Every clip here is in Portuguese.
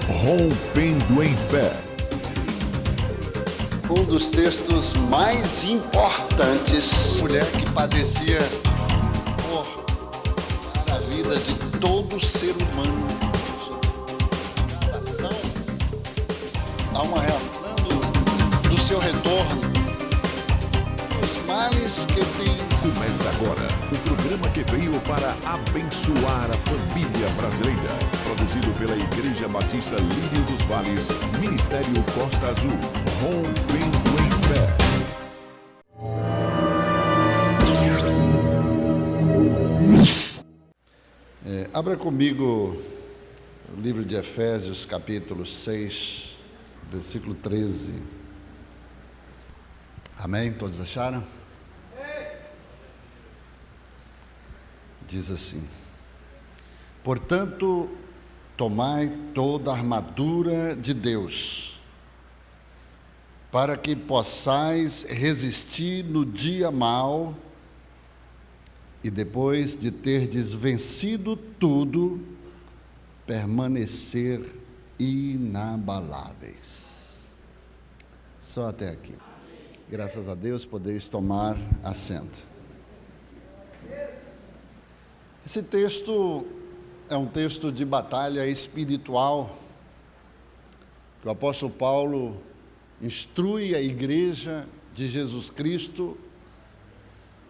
Rompendo em Fé. Um dos textos mais importantes. Mulher que padecia por a vida de todo ser humano. Cada ação há uma reação do seu retorno. Os males que tem. Começa agora o programa que veio para abençoar a família brasileira. Produzido pela Igreja Batista Lírio dos Vales, Ministério Costa Azul. Rompendo em Fé. Abra comigo o livro de Efésios, capítulo 6, versículo 13. Amém? Todos acharam? Diz assim: portanto, tomai toda a armadura de Deus, para que possais resistir no dia mau, e depois de terdes vencido tudo, permanecer inabaláveis. Só até aqui. Graças a Deus, podeis tomar assento. Esse texto é um texto de batalha espiritual, que o apóstolo Paulo instrui a igreja de Jesus Cristo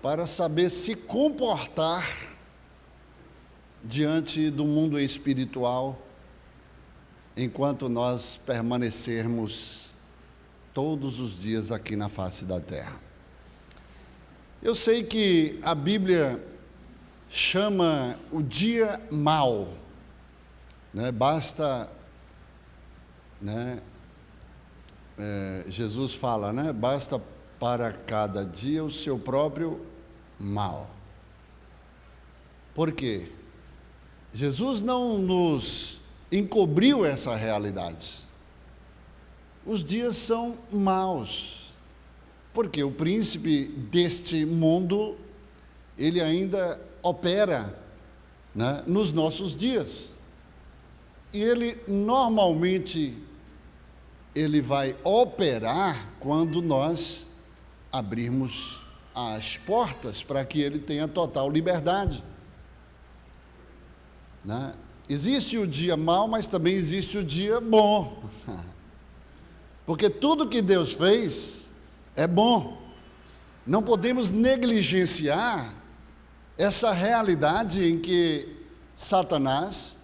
para saber se comportar diante do mundo espiritual, enquanto nós permanecermos todos os dias aqui na face da terra. Eu sei que a Bíblia chama o dia mau, né? Basta, né? Jesus fala, né? Basta para cada dia o seu próprio mal. Por quê? Jesus não nos encobriu essa realidade. Os dias são maus, porque o príncipe deste mundo, ele ainda opera, né, nos nossos dias. E ele normalmente vai operar quando nós abrirmos as portas para que ele tenha total liberdade, né? Existe o dia mau, mas também existe o dia bom, porque tudo que Deus fez é bom. Não podemos negligenciar essa realidade em que Satanás,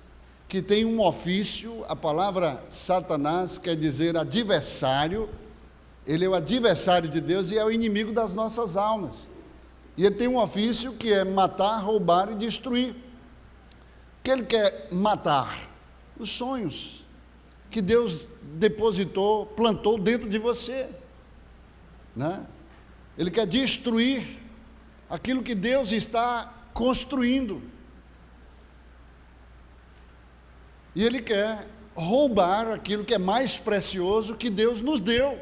que tem um ofício, a palavra Satanás quer dizer adversário, ele é o adversário de Deus e é o inimigo das nossas almas. E ele tem um ofício que é matar, roubar e destruir. O que ele quer matar? Os sonhos que Deus depositou, plantou dentro de você, né? Ele quer destruir aquilo que Deus está construindo. E ele quer roubar aquilo que é mais precioso que Deus nos deu,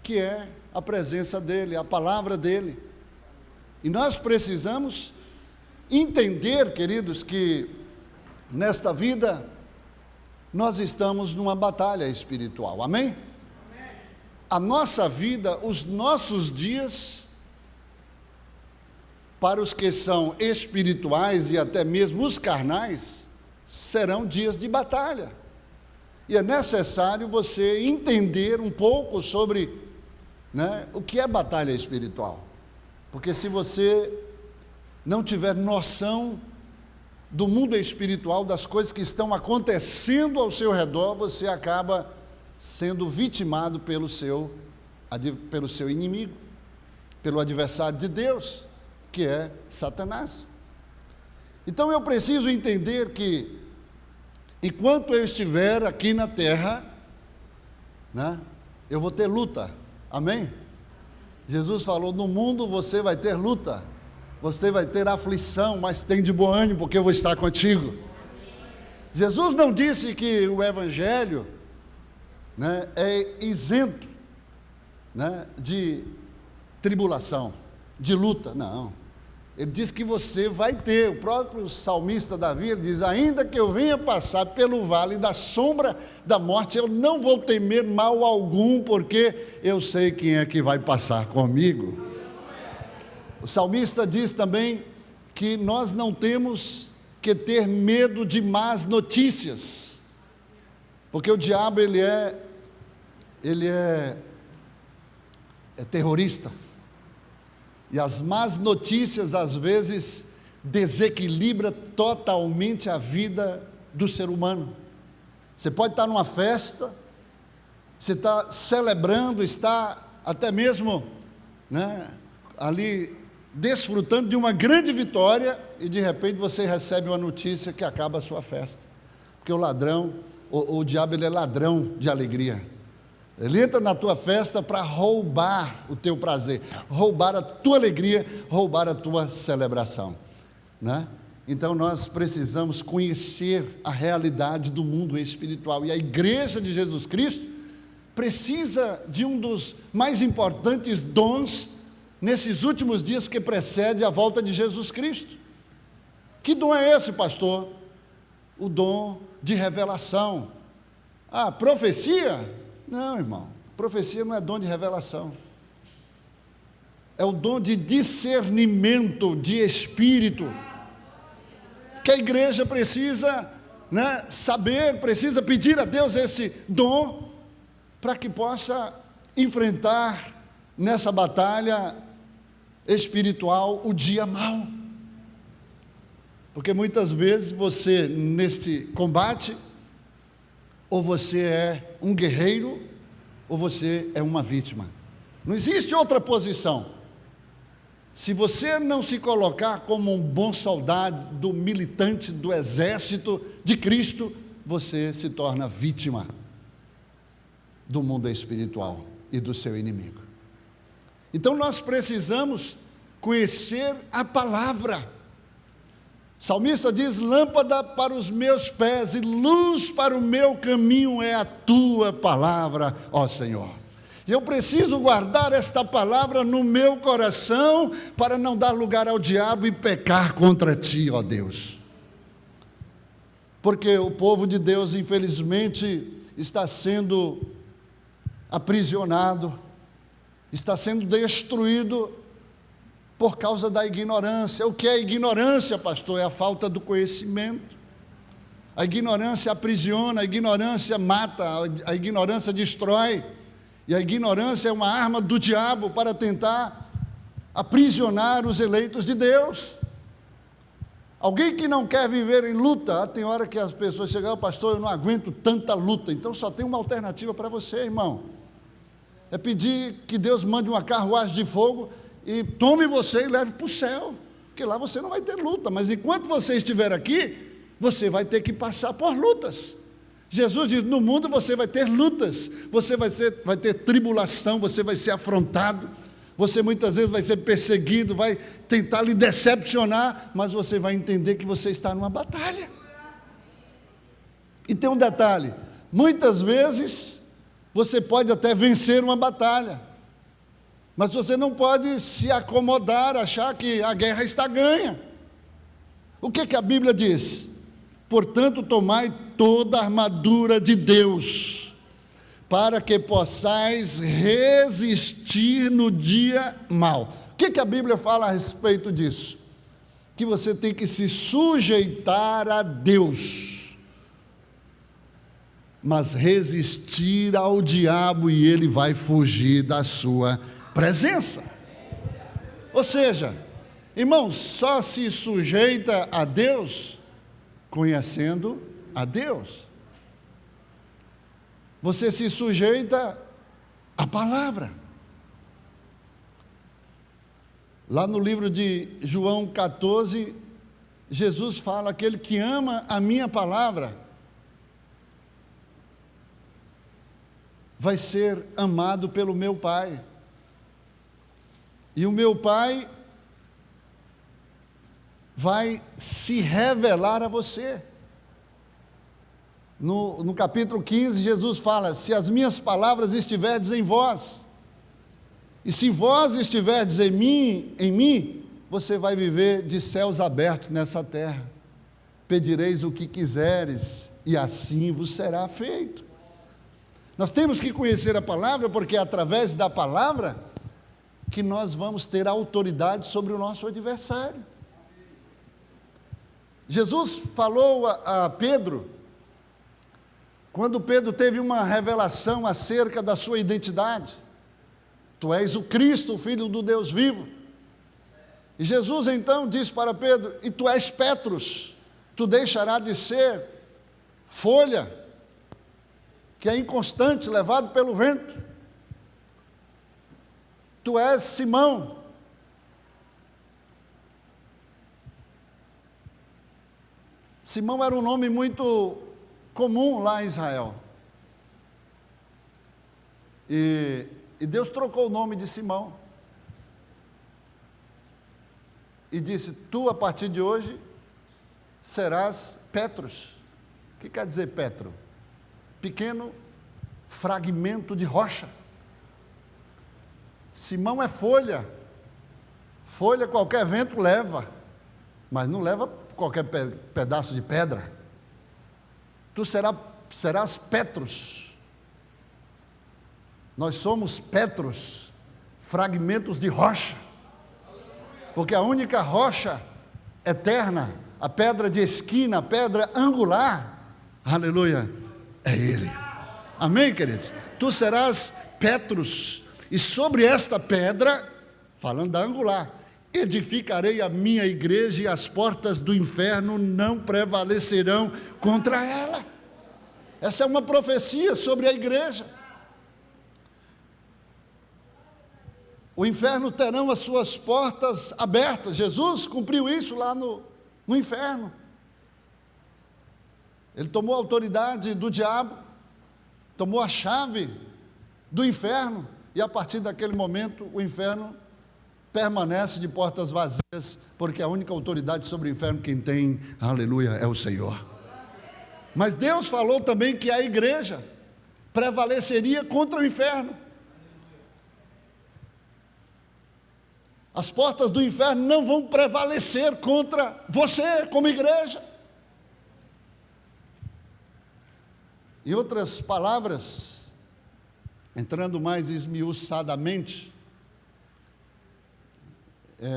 que é a presença dEle, a palavra dEle. E nós precisamos entender, queridos, que nesta vida nós estamos numa batalha espiritual, amém? A nossa vida, os nossos dias, para os que são espirituais e até mesmo os carnais, serão dias de batalha. E é necessário você entender um pouco sobre, né, o que é batalha espiritual. Porque se você não tiver noção do mundo espiritual, das coisas que estão acontecendo ao seu redor, você acaba sendo vitimado pelo seu inimigo, pelo adversário de Deus, que é Satanás. Então eu preciso entender que, enquanto eu estiver aqui na terra, né, eu vou ter luta, amém? Jesus falou: no mundo você vai ter luta, você vai ter aflição, mas tem de bom ânimo, porque eu vou estar contigo. Jesus não disse que o evangelho, né, é isento, né, de tribulação, de luta, não. Ele diz que você vai ter. O próprio salmista Davi, ele diz: ainda que eu venha passar pelo vale da sombra da morte, eu não vou temer mal algum, porque eu sei quem é que vai passar comigo. O salmista diz também que nós não temos que ter medo de más notícias, porque o diabo ele é terrorista. E as más notícias, às vezes, desequilibram totalmente a vida do ser humano. Você pode estar numa festa, você está celebrando, está até mesmo, ali desfrutando de uma grande vitória, e de repente você recebe uma notícia que acaba a sua festa. Porque o ladrão, o diabo, ele é ladrão de alegria. Ele entra na tua festa para roubar o teu prazer, roubar a tua alegria, roubar a tua celebração, Então nós precisamos conhecer a realidade do mundo espiritual, e a igreja de Jesus Cristo precisa de um dos mais importantes dons nesses últimos dias que precede a volta de Jesus Cristo. Que dom é esse, pastor? O dom de revelação. Profecia? Não, irmão, profecia não é dom de revelação, é o dom de discernimento de espírito, que a igreja precisa saber, precisa pedir a Deus esse dom, para que possa enfrentar nessa batalha espiritual o dia mau. Porque muitas vezes você, neste combate, ou você é um guerreiro, ou você é uma vítima. Não existe outra posição. Se você não se colocar como um bom soldado, militante do exército de Cristo, você se torna vítima do mundo espiritual e do seu inimigo. Então nós precisamos conhecer a palavra. O salmista diz: lâmpada para os meus pés e luz para o meu caminho é a tua palavra, ó Senhor. E eu preciso guardar esta palavra no meu coração, para não dar lugar ao diabo e pecar contra ti, ó Deus. Porque o povo de Deus, infelizmente, está sendo aprisionado, está sendo destruído por causa da ignorância. O que é ignorância, pastor? É a falta do conhecimento. A ignorância aprisiona, a ignorância mata, a ignorância destrói, e a ignorância é uma arma do diabo para tentar aprisionar os eleitos de Deus. Alguém que não quer viver em luta, tem hora que as pessoas chegam: pastor, eu não aguento tanta luta. Então só tem uma alternativa para você, irmão, é pedir que Deus mande uma carruagem de fogo e tome você e leve para o céu, porque lá você não vai ter luta. Mas enquanto você estiver aqui, você vai ter que passar por lutas. Jesus diz: no mundo você vai ter lutas, você vai ter tribulação, você vai ser afrontado, você muitas vezes vai ser perseguido, vai tentar lhe decepcionar, mas você vai entender que você está numa batalha. E tem um detalhe: muitas vezes você pode até vencer uma batalha, mas você não pode se acomodar, achar que a guerra está ganha. O que a Bíblia diz? Portanto, tomai toda a armadura de Deus, para que possais resistir no dia mau. O que a Bíblia fala a respeito disso? Que você tem que se sujeitar a Deus, mas resistir ao diabo, e ele vai fugir da sua presença. Ou seja, irmão, só se sujeita a Deus conhecendo a Deus. Você se sujeita à palavra. Lá no livro de João 14, Jesus fala: aquele que ama a minha palavra vai ser amado pelo meu Pai. E o meu Pai vai se revelar a você. No capítulo 15, Jesus fala: se as minhas palavras estiverdes em vós, e se vós estiverdes em mim, você vai viver de céus abertos nessa terra. Pedireis o que quiseres, e assim vos será feito. Nós temos que conhecer a palavra, porque é através da palavra que nós vamos ter autoridade sobre o nosso adversário. Jesus falou a Pedro, quando Pedro teve uma revelação acerca da sua identidade: tu és o Cristo, o Filho do Deus vivo. E Jesus então disse para Pedro: e tu és Petros, tu deixarás de ser folha, que é inconstante, levado pelo vento. Tu és Simão. Simão era um nome muito comum lá em Israel. E Deus trocou o nome de Simão. E disse: tu, a partir de hoje, serás Petros. O que quer dizer Petro? Pequeno fragmento de rocha. Simão é folha. Folha qualquer vento leva, mas não leva qualquer pedaço de pedra. Tu serás Petros. Nós somos Petros, fragmentos de rocha, porque a única rocha eterna, a pedra de esquina, a pedra angular, aleluia, é Ele. Amém, queridos? Tu serás Petros, e sobre esta pedra, falando da angular, edificarei a minha igreja, e as portas do inferno não prevalecerão contra ela. Essa é uma profecia sobre a igreja. O inferno terão as suas portas abertas. Jesus cumpriu isso lá no inferno. Ele tomou a autoridade do diabo, tomou a chave do inferno, e a partir daquele momento o inferno permanece de portas vazias, porque a única autoridade sobre o inferno quem tem, aleluia, é o Senhor. Mas Deus falou também que a igreja prevaleceria contra o inferno. As portas do inferno não vão prevalecer contra você como igreja. Em outras palavras, entrando mais esmiuçadamente,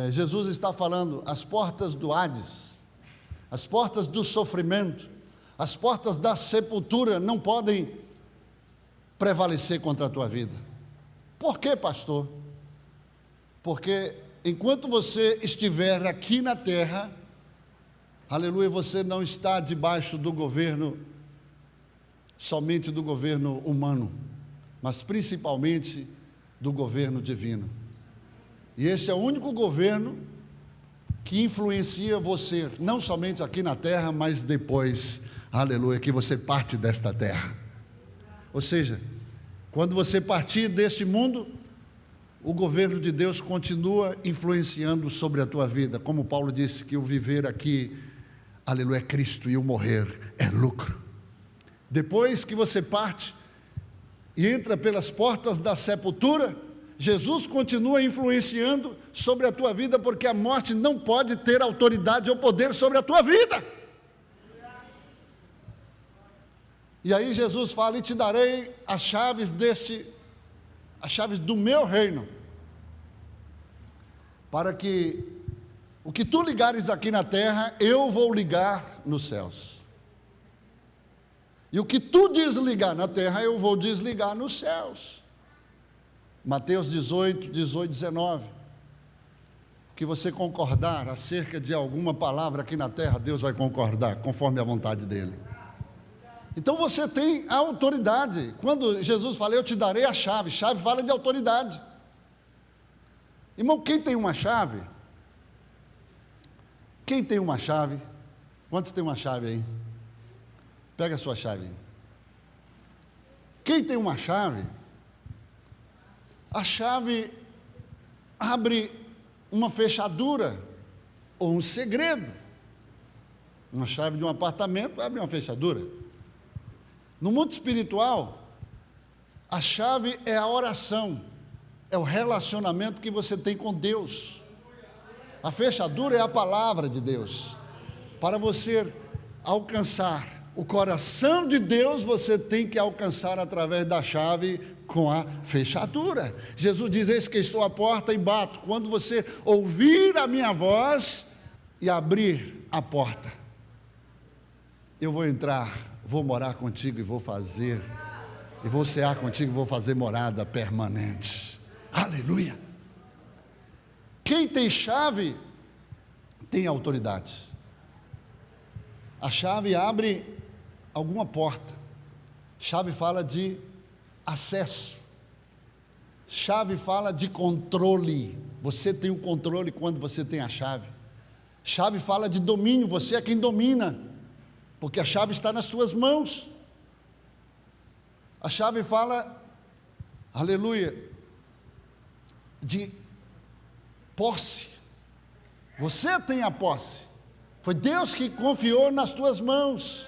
Jesus está falando: as portas do Hades, as portas do sofrimento, as portas da sepultura não podem prevalecer contra a tua vida. Por quê, pastor? Porque enquanto você estiver aqui na terra, aleluia, você não está debaixo do governo, somente do governo humano, mas principalmente do governo divino. E este é o único governo que influencia você, não somente aqui na terra, mas depois, aleluia, que você parte desta terra. Ou seja, quando você partir deste mundo, o governo de Deus continua influenciando sobre a tua vida, como Paulo disse que o viver aqui, aleluia, é Cristo, e o morrer é lucro. Depois que você parte e entra pelas portas da sepultura, Jesus continua influenciando sobre a tua vida, porque a morte não pode ter autoridade ou poder sobre a tua vida. E aí Jesus fala: e te darei as chaves do meu reino, para que o que tu ligares aqui na terra, eu vou ligar nos céus. E o que tu desligar na terra, eu vou desligar nos céus. Mateus 18, 19. O que você concordar acerca de alguma palavra aqui na terra, Deus vai concordar, conforme a vontade dEle. Então você tem a autoridade. Quando Jesus fala: eu te darei a chave, chave fala de autoridade. Irmão, quem tem uma chave? Quem tem uma chave? Quantos tem uma chave aí? Pega a sua chave aí. Quem tem uma chave, a chave abre uma fechadura ou um segredo. Uma chave de um apartamento abre uma fechadura. No mundo espiritual, a chave é a oração, é o relacionamento que você tem com Deus. A fechadura é a palavra de Deus. Para você alcançar o coração de Deus, você tem que alcançar através da chave com a fechadura. Jesus diz: eis que estou à porta e bato. Quando você ouvir a minha voz e abrir a porta, eu vou entrar, vou morar contigo e vou cear contigo e vou fazer morada permanente. Aleluia! Quem tem chave tem autoridade. A chave abre alguma porta. Chave fala de acesso. Chave fala de controle. Você tem o controle quando você tem a chave. Chave fala de domínio. Você é quem domina, porque a chave está nas suas mãos. A chave fala, aleluia, de posse. Você tem a posse. Foi Deus que confiou nas tuas mãos.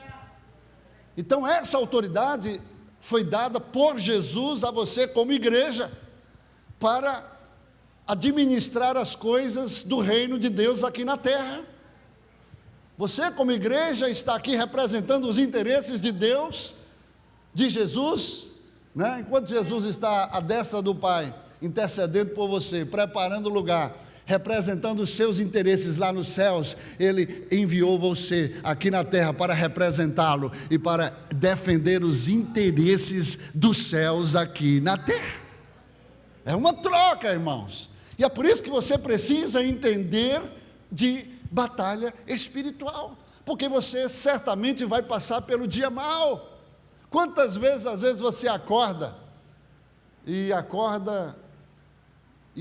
Então essa autoridade foi dada por Jesus a você como igreja, para administrar as coisas do reino de Deus aqui na terra. Você como igreja está aqui representando os interesses de Deus, de Jesus, né? Enquanto Jesus está à destra do Pai, intercedendo por você, preparando o lugar, representando os seus interesses lá nos céus, Ele enviou você aqui na terra para representá-lo e para defender os interesses dos céus aqui na terra. É uma troca, irmãos, e é por isso que você precisa entender de batalha espiritual, porque você certamente vai passar pelo dia mau. Quantas vezes, às vezes você acorda e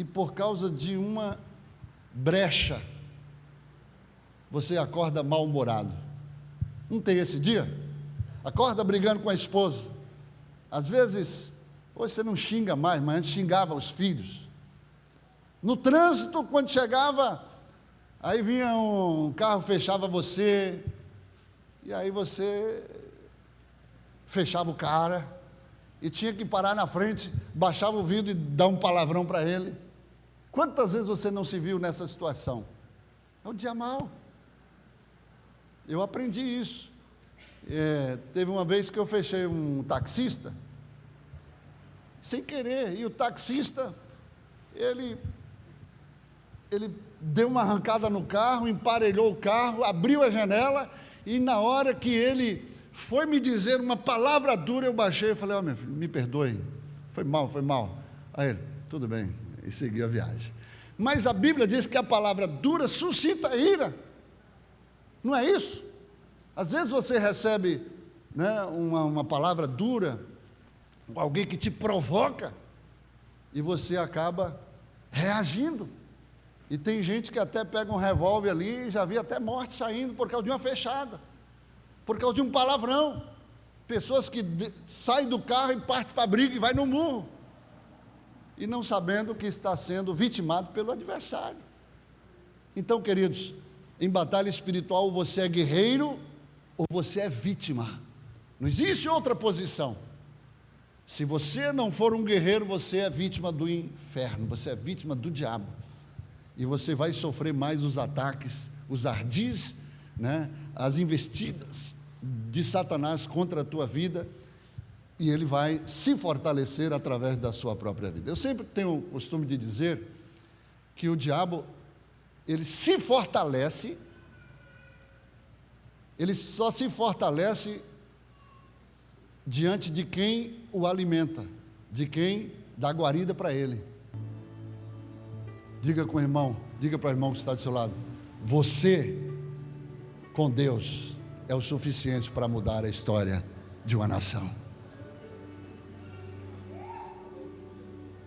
por causa de uma brecha, você acorda mal-humorado? Não tem esse dia? Acorda brigando com a esposa. Às vezes, hoje você não xinga mais, mas antes xingava os filhos. No trânsito, quando chegava, aí vinha um carro, fechava você, e aí você fechava o cara, e tinha que parar na frente, baixava o vidro e dar um palavrão para ele. Quantas vezes você não se viu nessa situação? É o dia mau. Eu aprendi isso. Teve uma vez que eu fechei um taxista, sem querer, e o taxista, ele deu uma arrancada no carro, emparelhou o carro, abriu a janela, e na hora que ele foi me dizer uma palavra dura, eu baixei e falei: meu filho, me perdoe, foi mal. Aí ele: tudo bem, e seguiu a viagem. Mas a Bíblia diz que a palavra dura suscita ira, não é isso? Às vezes você recebe, né, uma palavra dura, alguém que te provoca, e você acaba reagindo. E tem gente que até pega um revólver ali, e já vi até morte saindo por causa de uma fechada, por causa de um palavrão. Pessoas que saem do carro e partem para a briga e vai no murro, e não sabendo que está sendo vitimado pelo adversário. Então, queridos, em batalha espiritual, você é guerreiro ou você é vítima. Não existe outra posição. Se você não for um guerreiro, você é vítima do inferno, você é vítima do diabo, e você vai sofrer mais os ataques, os ardis, né, as investidas de Satanás contra a tua vida, e ele vai se fortalecer através da sua própria vida. Eu sempre tenho o costume de dizer que o diabo, ele se fortalece, ele só se fortalece diante de quem o alimenta, de quem dá guarida para ele. Diga com o irmão, diga para o irmão que está do seu lado: você, com Deus, é o suficiente para mudar a história de uma nação.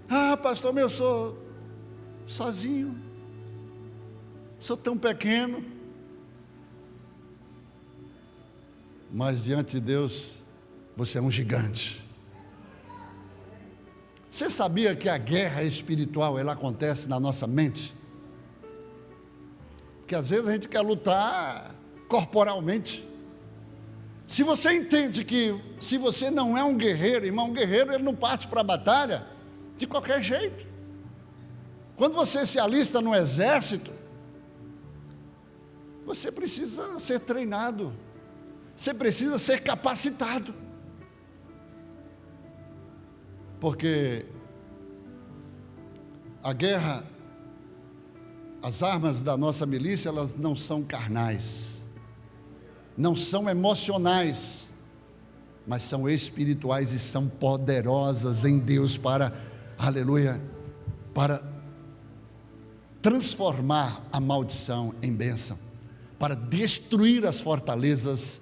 Ah, pastor, eu sou sozinho, sou tão pequeno. Mas diante de Deus, você é um gigante. Você sabia que a guerra espiritual, ela acontece na nossa mente? Porque às vezes a gente quer lutar corporalmente. Se você entende que se você não é um guerreiro, irmão, um guerreiro ele não parte para a batalha de qualquer jeito. Quando você se alista no exército, você precisa ser treinado, você precisa ser capacitado, porque a guerra, as armas da nossa milícia, elas não são carnais, não são emocionais, mas são espirituais e são poderosas em Deus para, aleluia, para transformar a maldição em bênção, para destruir as fortalezas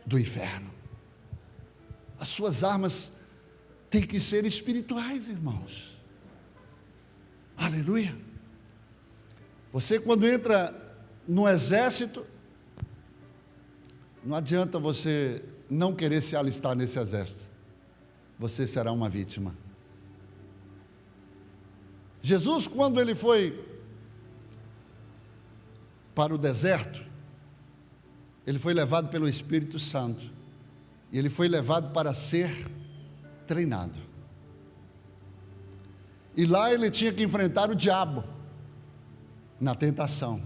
do inferno. As suas armas têm que ser espirituais, irmãos. Aleluia. Você, quando entra no exército, não adianta você não querer se alistar nesse exército, você será uma vítima. Jesus, quando ele foi para o deserto, ele foi levado pelo Espírito Santo, e ele foi levado para ser treinado, e lá ele tinha que enfrentar o diabo na tentação,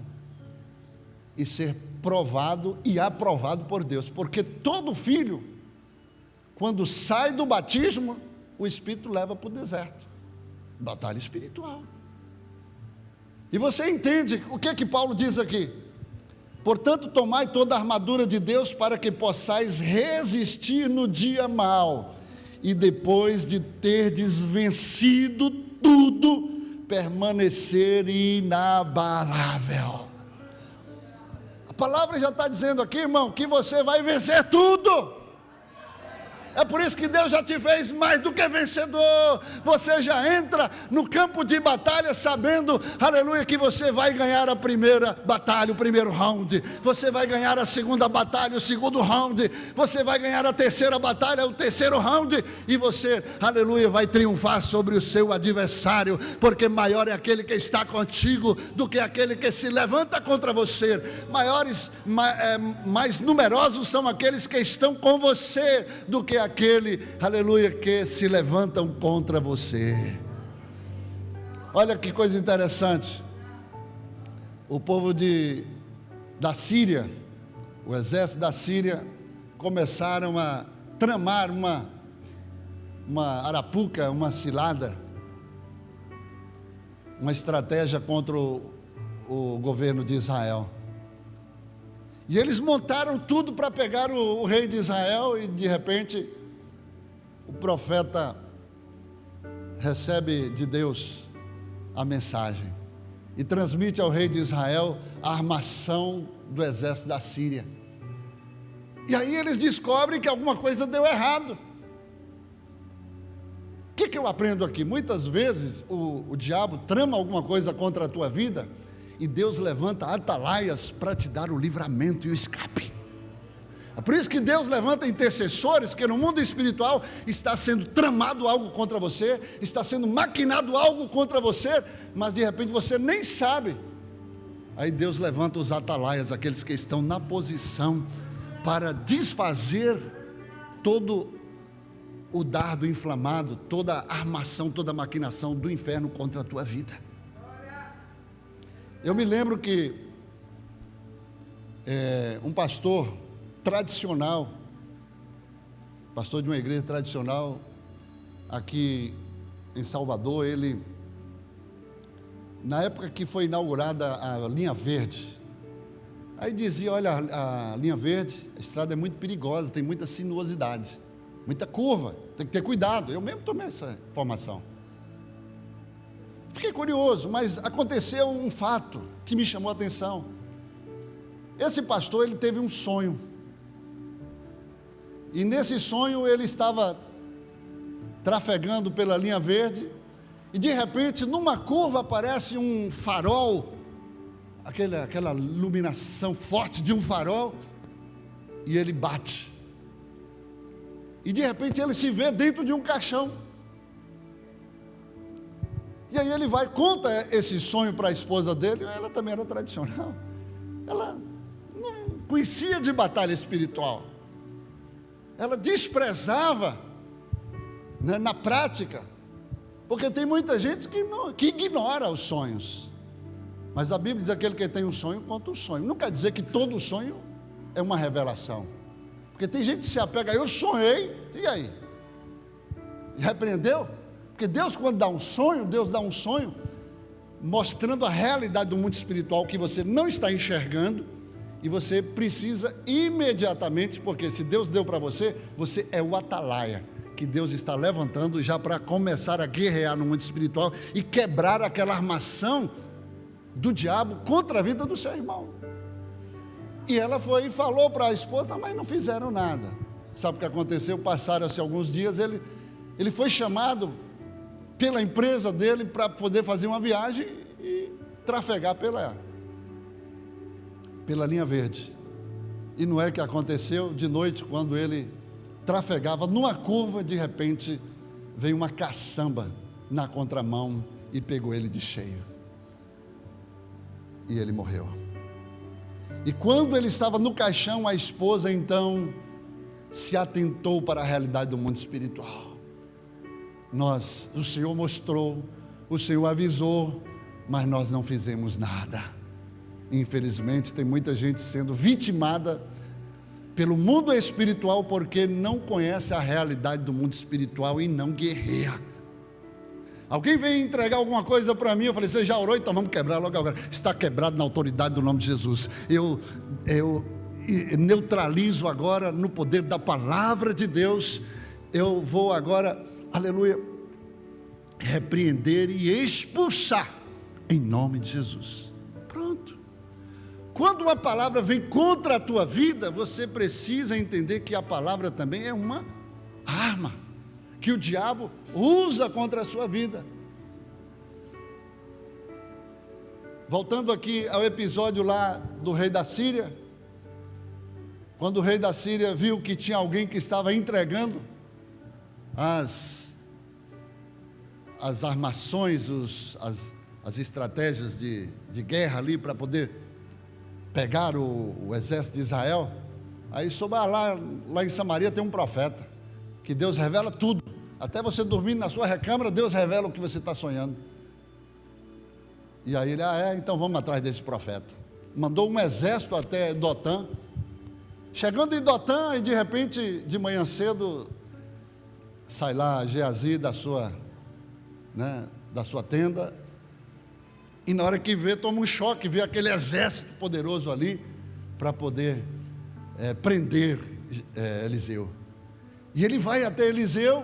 e ser provado e aprovado por Deus, porque todo filho, quando sai do batismo, o Espírito leva para o deserto, batalha espiritual. E você entende o que Paulo diz aqui? Portanto, tomai toda a armadura de Deus, para que possais resistir no dia mau, e depois de terdes vencido tudo, permanecer inabalável. A palavra já está dizendo aqui, irmão, que você vai vencer tudo. É por isso que Deus já te fez mais do que vencedor. Você já entra no campo de batalha sabendo, aleluia, que você vai ganhar a primeira batalha, o primeiro round. Você vai ganhar a segunda batalha, o segundo round. Você vai ganhar a terceira batalha, o terceiro round. E você, aleluia, vai triunfar sobre o seu adversário, porque maior é aquele que está contigo do que aquele que se levanta contra você. Mais numerosos são aqueles que estão com você do que aquele, aleluia, que se levantam contra você. Olha que coisa interessante. O povo da Síria, o exército da Síria, começaram a tramar uma arapuca, uma cilada, uma estratégia contra o governo de Israel. E eles montaram tudo para pegar o rei de Israel, e de repente o profeta recebe de Deus a mensagem e transmite ao rei de Israel a armação do exército da Síria. E aí eles descobrem que alguma coisa deu errado. O que eu aprendo aqui? Muitas vezes o diabo trama alguma coisa contra a tua vida, e Deus levanta atalaias para te dar o livramento e o escape. É por isso que Deus levanta intercessores, que no mundo espiritual está sendo tramado algo contra você, está sendo maquinado algo contra você, mas de repente você nem sabe. Aí Deus levanta os atalaias, aqueles que estão na posição para desfazer todo o dardo inflamado, toda a armação, toda a maquinação do inferno contra a tua vida. Eu me lembro que um pastor tradicional, pastor de uma igreja tradicional aqui em Salvador, ele, na época que foi inaugurada a linha verde, aí dizia: olha, a linha verde, a estrada é muito perigosa, tem muita sinuosidade, muita curva, tem que ter cuidado. Eu mesmo tomei essa informação. Fiquei curioso, mas aconteceu um fato que me chamou a atenção. Esse pastor, ele teve um sonho, e nesse sonho ele estava trafegando pela linha verde, e de repente numa curva aparece um farol, aquela iluminação forte de um farol, e ele bate, e de repente ele se vê dentro de um caixão. E aí ele conta esse sonho para a esposa dele. Ela também era tradicional, ela não conhecia de batalha espiritual, ela desprezava, né, na prática, porque tem muita gente que ignora os sonhos. Mas a Bíblia diz: aquele que tem um sonho, conta um sonho. Não quer dizer que todo sonho é uma revelação. Porque tem gente que se apega: eu sonhei, e aí? Repreendeu? Porque Deus, quando dá um sonho, Deus dá um sonho mostrando a realidade do mundo espiritual que você não está enxergando, e você precisa imediatamente, porque se Deus deu para você, você é o atalaia que Deus está levantando já para começar a guerrear no mundo espiritual e quebrar aquela armação do diabo contra a vida do seu irmão. E ela foi e falou para a esposa, mas não fizeram nada. Sabe o que aconteceu? Passaram-se alguns dias, ele foi chamado pela empresa dele para poder fazer uma viagem e trafegar pela linha verde. E não é que aconteceu de noite, quando ele trafegava numa curva, de repente veio uma caçamba na contramão e pegou ele de cheio. E ele morreu. E quando ele estava no caixão, a esposa então se atentou para a realidade do mundo espiritual. O Senhor mostrou, o Senhor avisou, mas nós não fizemos nada. Infelizmente tem muita gente sendo vitimada pelo mundo espiritual porque não conhece a realidade do mundo espiritual e não guerreia. Alguém veio entregar alguma coisa para mim, eu falei: você já orou? Então vamos quebrar logo agora. Está quebrado na autoridade do nome de Jesus. Eu neutralizo agora no poder da palavra de Deus. Eu vou agora, aleluia, repreender e expulsar em nome de Jesus. Pronto. Quando uma palavra vem contra a tua vida, você precisa entender que a palavra também é uma arma que o diabo usa contra a sua vida. Voltando aqui ao episódio lá do rei da Síria, quando o rei da Síria viu que tinha alguém que estava entregando as armações, as estratégias de guerra ali para poder pegar o exército de Israel, aí soube: lá em Samaria tem um profeta, que Deus revela tudo, até você dormindo na sua recâmara, Deus revela o que você está sonhando. E aí ele: então vamos atrás desse profeta. Mandou um exército até Dotã. Chegando em Dotã, e de repente, de manhã cedo, sai lá Geazi da sua tenda, e na hora que vê, toma um choque, vê aquele exército poderoso ali, para poder prender Eliseu. E ele vai até Eliseu,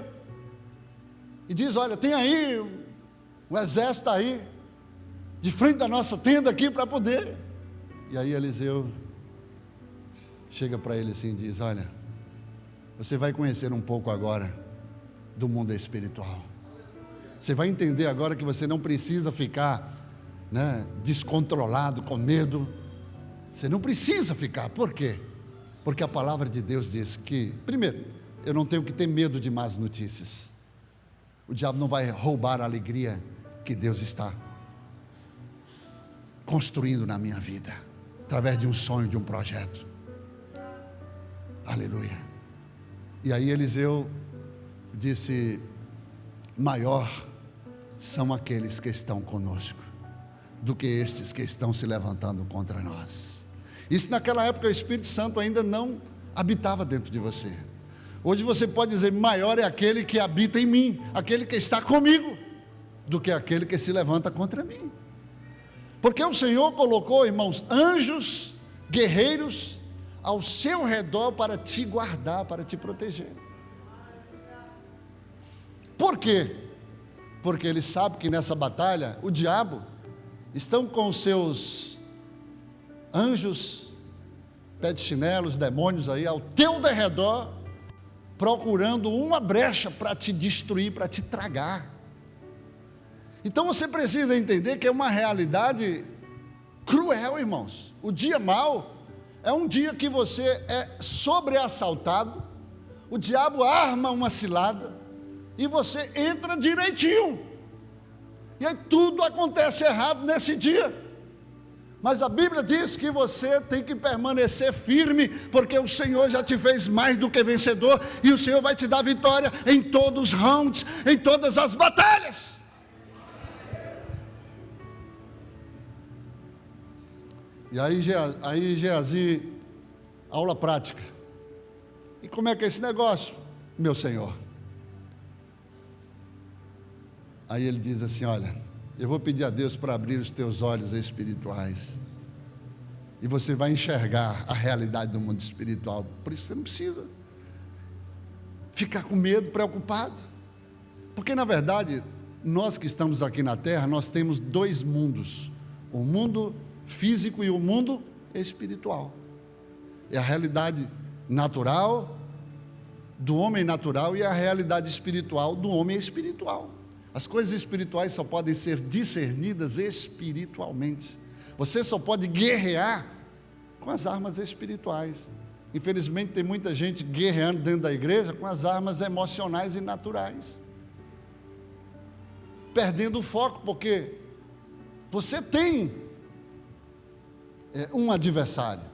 e diz: olha, tem aí, o exército aí, de frente da nossa tenda aqui, para poder. E aí Eliseu chega para ele assim e diz: olha, você vai conhecer um pouco agora do mundo espiritual. Você vai entender agora que você não precisa ficar descontrolado, com medo. Você não precisa ficar. Por quê? Porque a palavra de Deus diz que, primeiro, eu não tenho que ter medo de más notícias. O diabo não vai roubar a alegria que Deus está construindo na minha vida, através de um sonho, de um projeto. Aleluia. E aí Eliseu disse: maior são aqueles que estão conosco do que estes que estão se levantando contra nós. Isso naquela época o Espírito Santo ainda não habitava dentro de você. Hoje você pode dizer: maior é aquele que habita em mim, aquele que está comigo, do que aquele que se levanta contra mim. Porque o Senhor colocou, irmãos, anjos, guerreiros ao seu redor para te guardar, para te proteger. Por quê? Porque ele sabe que nessa batalha o diabo estão com os seus anjos, pé de chinelos, demônios aí ao teu derredor, procurando uma brecha para te destruir, para te tragar. Então você precisa entender que é uma realidade cruel, irmãos. O dia mau é um dia que você é sobreassaltado, o diabo arma uma cilada e você entra direitinho, e aí tudo acontece errado nesse dia. Mas a Bíblia diz que você tem que permanecer firme, porque o Senhor já te fez mais do que vencedor, e o Senhor vai te dar vitória em todos os rounds, em todas as batalhas. E aí Geazi, aula prática. E como é que é esse negócio, meu senhor? Aí ele diz assim: olha, eu vou pedir a Deus para abrir os teus olhos espirituais, e você vai enxergar a realidade do mundo espiritual. Por isso você não precisa ficar com medo, preocupado, porque na verdade, nós que estamos aqui na terra, nós temos dois mundos: o mundo físico e o mundo espiritual. É a realidade natural do homem natural e a realidade espiritual do homem espiritual. As coisas espirituais só podem ser discernidas espiritualmente. Você só pode guerrear com as armas espirituais. Infelizmente tem muita gente guerreando dentro da igreja com as armas emocionais e naturais, perdendo o foco, porque você tem um adversário,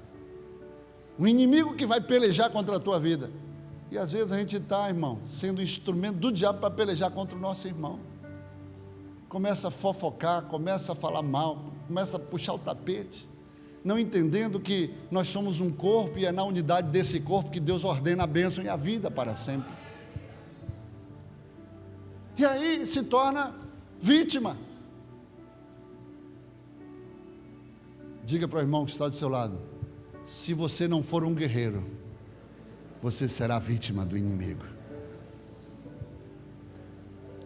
um inimigo que vai pelejar contra a tua vida, e às vezes a gente está, irmão, sendo instrumento do diabo para pelejar contra o nosso irmão. Começa a fofocar, começa a falar mal, começa a puxar o tapete, não entendendo que nós somos um corpo, e é na unidade desse corpo que Deus ordena a bênção e a vida para sempre. E aí se torna vítima. Diga para o irmão que está do seu lado: se você não for um guerreiro, você será vítima do inimigo.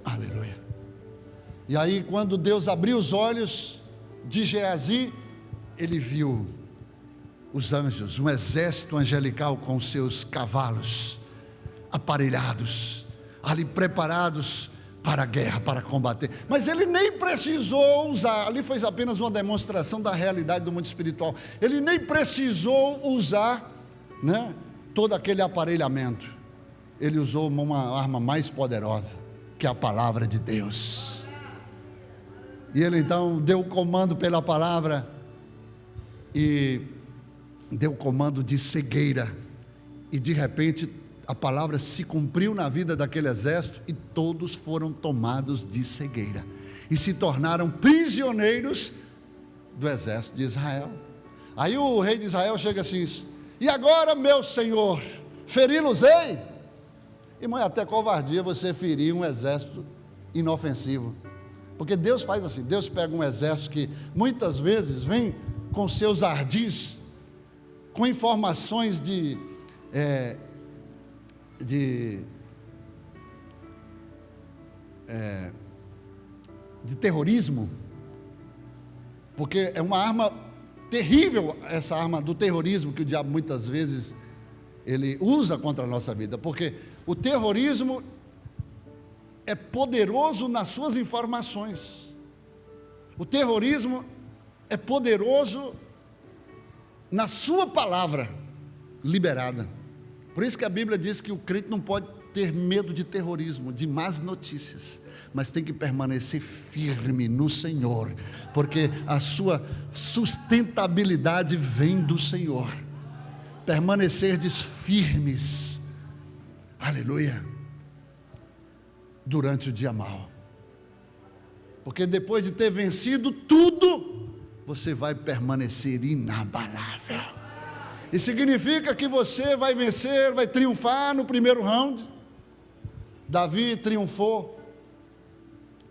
Aleluia. E aí, quando Deus abriu os olhos de Geazi, ele viu os anjos, um exército angelical com seus cavalos aparelhados, ali preparados para a guerra, para combater. Mas ele nem precisou usar, ali foi apenas uma demonstração da realidade do mundo espiritual. Ele nem precisou usar, todo aquele aparelhamento. Ele usou uma arma mais poderosa, que é a palavra de Deus. E ele então deu o comando pela palavra, e deu o comando de cegueira, e de repente a palavra se cumpriu na vida daquele exército, e todos foram tomados de cegueira, e se tornaram prisioneiros do exército de Israel. Aí o rei de Israel chega assim: e agora, meu senhor, feri-los-ei? Irmão, é até covardia você ferir um exército inofensivo, porque Deus faz assim. Deus pega um exército que muitas vezes vem com seus ardis, com informações de terrorismo, porque é uma arma terrível, essa arma do terrorismo, que o diabo muitas vezes ele usa contra a nossa vida, porque o terrorismo é poderoso nas suas informações, o terrorismo é poderoso na sua palavra liberada. Por isso que a Bíblia diz que o crente não pode ter medo de terrorismo, de más notícias, mas tem que permanecer firme no Senhor, porque a sua sustentabilidade vem do Senhor. Permanecerdes firmes, aleluia, durante o dia mau, porque depois de ter vencido tudo, você vai permanecer inabalável. E significa que você vai vencer, vai triunfar no primeiro round. Davi triunfou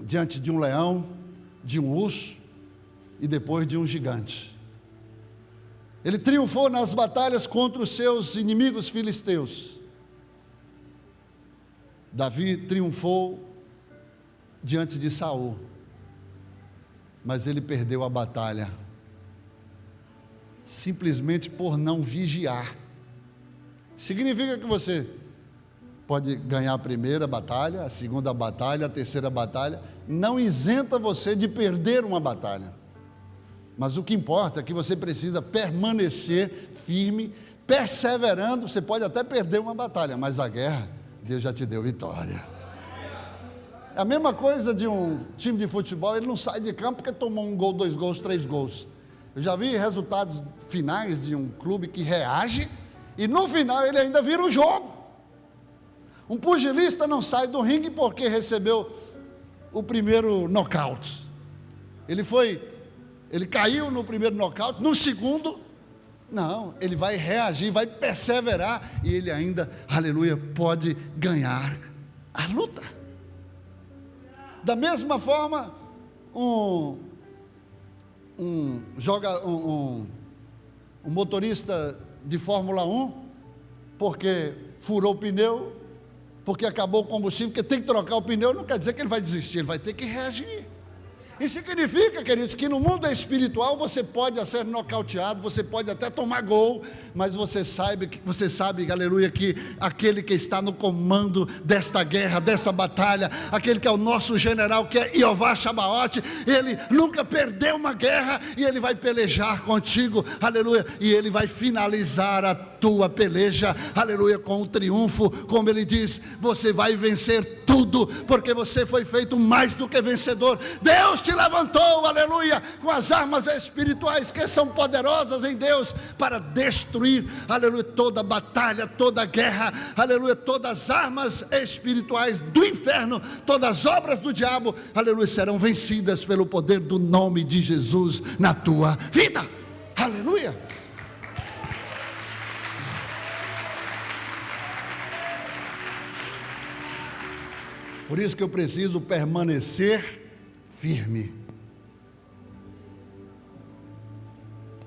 diante de um leão, de um urso e depois de um gigante. Ele triunfou nas batalhas contra os seus inimigos filisteus. Davi triunfou diante de Saul, mas ele perdeu a batalha simplesmente por não vigiar. Significa que você pode ganhar a primeira batalha, a segunda batalha, a terceira batalha, não isenta você de perder uma batalha, mas o que importa é que você precisa permanecer firme, perseverando. Você pode até perder uma batalha, mas a guerra, Deus já te deu vitória. É a mesma coisa de um time de futebol, ele não sai de campo porque tomou um gol, 2 gols, 3 gols. Eu já vi resultados finais de um clube que reage, e no final ele ainda vira o jogo. Um pugilista não sai do ringue porque recebeu o primeiro nocaute. Ele foi Ele caiu no primeiro nocaute, no segundo, não, ele vai reagir, vai perseverar, e ele ainda, aleluia, pode ganhar a luta. Da mesma forma, um motorista de Fórmula 1, porque furou o pneu, porque acabou o combustível, porque tem que trocar o pneu, não quer dizer que ele vai desistir, ele vai ter que reagir. Isso significa, queridos, que no mundo espiritual você pode ser nocauteado, você pode até tomar gol, mas você sabe, aleluia, que aquele que está no comando desta guerra, desta batalha, aquele que é o nosso general, que é Jeová Sabaote, ele nunca perdeu uma guerra, e ele vai pelejar contigo, aleluia, e ele vai finalizar a tua peleja, aleluia, com o triunfo, como ele diz, você vai vencer tudo, porque você foi feito mais do que vencedor. Deus te levantou, aleluia, com as armas espirituais que são poderosas em Deus, para destruir, aleluia, toda batalha, toda guerra, aleluia, todas as armas espirituais do inferno, todas as obras do diabo, aleluia, serão vencidas pelo poder do nome de Jesus na tua vida, aleluia. Por isso que eu preciso permanecer firme.